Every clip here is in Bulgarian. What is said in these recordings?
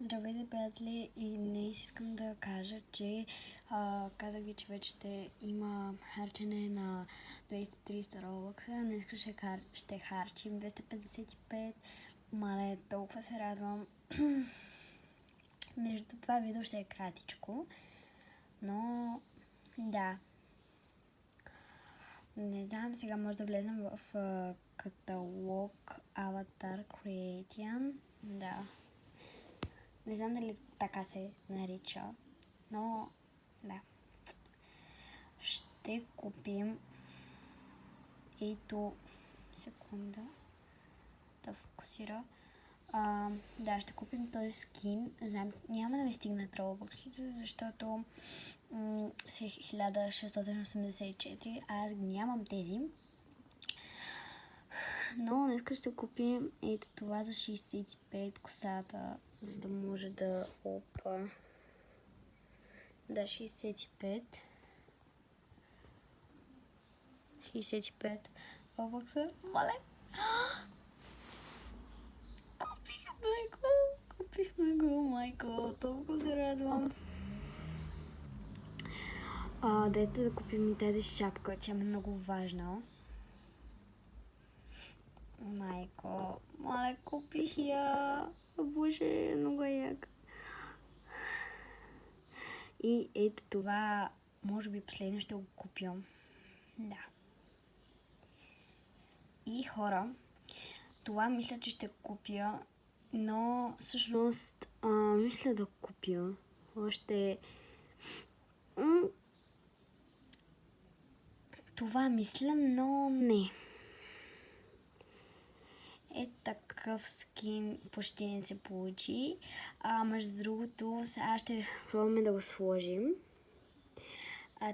Здравейте, приятели! И днес искам да кажа, че казах ви, че вече има харчене на 230 Robux. Днес ще харчим 255. Мале, толкова се радвам. Между това видео ще е кратичко, но да. Не знам, сега може да влезем в каталог Avatar Creation. Да. Не знам дали така се нарича, но да. Ще купим ето секунда да фокусира. Да, ще купим този скин. Знам, няма да ми стигнат Robux, защото си 1684, а аз нямам тези. Но днес ще купим ето това за 65 косата, за да може да Да, 65 Robux. Мале! Купихме го, майко! Толкова се радвам. Дайте да купим тази шапка, тя е много важна. Майко, мале, купих я! Боже, много е яка. И ето това, може би последно ще го купя. Да. И хора, това мисля, че ще купя, но всъщност мисля да купя още... Това мисля, но не. Такъв скин почти не се получи. Между другото, сега ще пробваме да го сложим.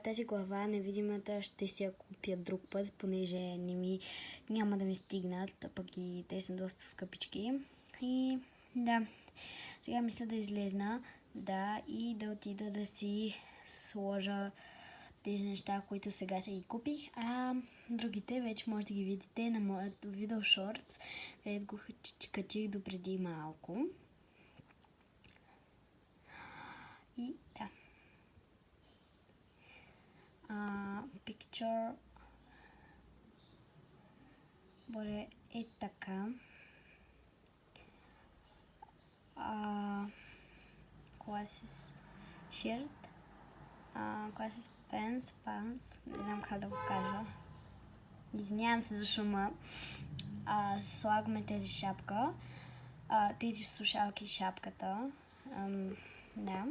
Тази глава, невидимата, ще си я купя друг път, понеже няма да ми стигнат, пък и те са доста скъпички. И да, сега мисля да излезна, да, и да отида да си сложа тези неща, които сега си ги купих, а другите вече може да ги видите на моят видео шортс, където го качих до преди малко. И да. Picture. Боже, е така. Classes shirt. Classes pants. Не знам как да го кажа. Извинявам се за шума. Слагаме тези шапка. Тези слушалки шапката. Да.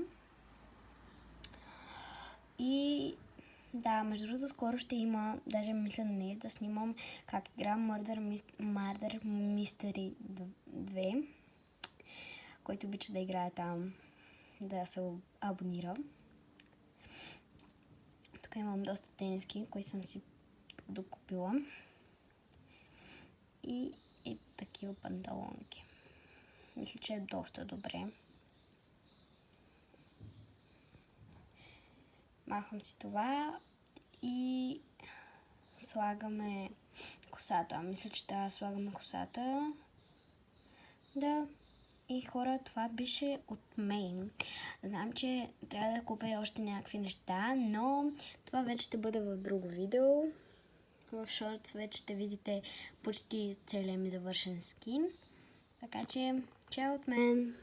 И да, между другото скоро ще има, даже мисля днес да снимам как играм Murder Mystery 2, който обича да играе там, да се абонира. Тук имам доста тениски, които съм си докупила. И такива панталонки. Мисля, че е доста добре. Махам си това и слагаме косата. Мисля, че трябва да слагаме косата. Да. И хора, това беше от мен. Знам, че трябва да купя още някакви неща, но това вече ще бъде в друго видео. В шортс вече ще видите почти целият ми завършен скин. Така че, чао от мен!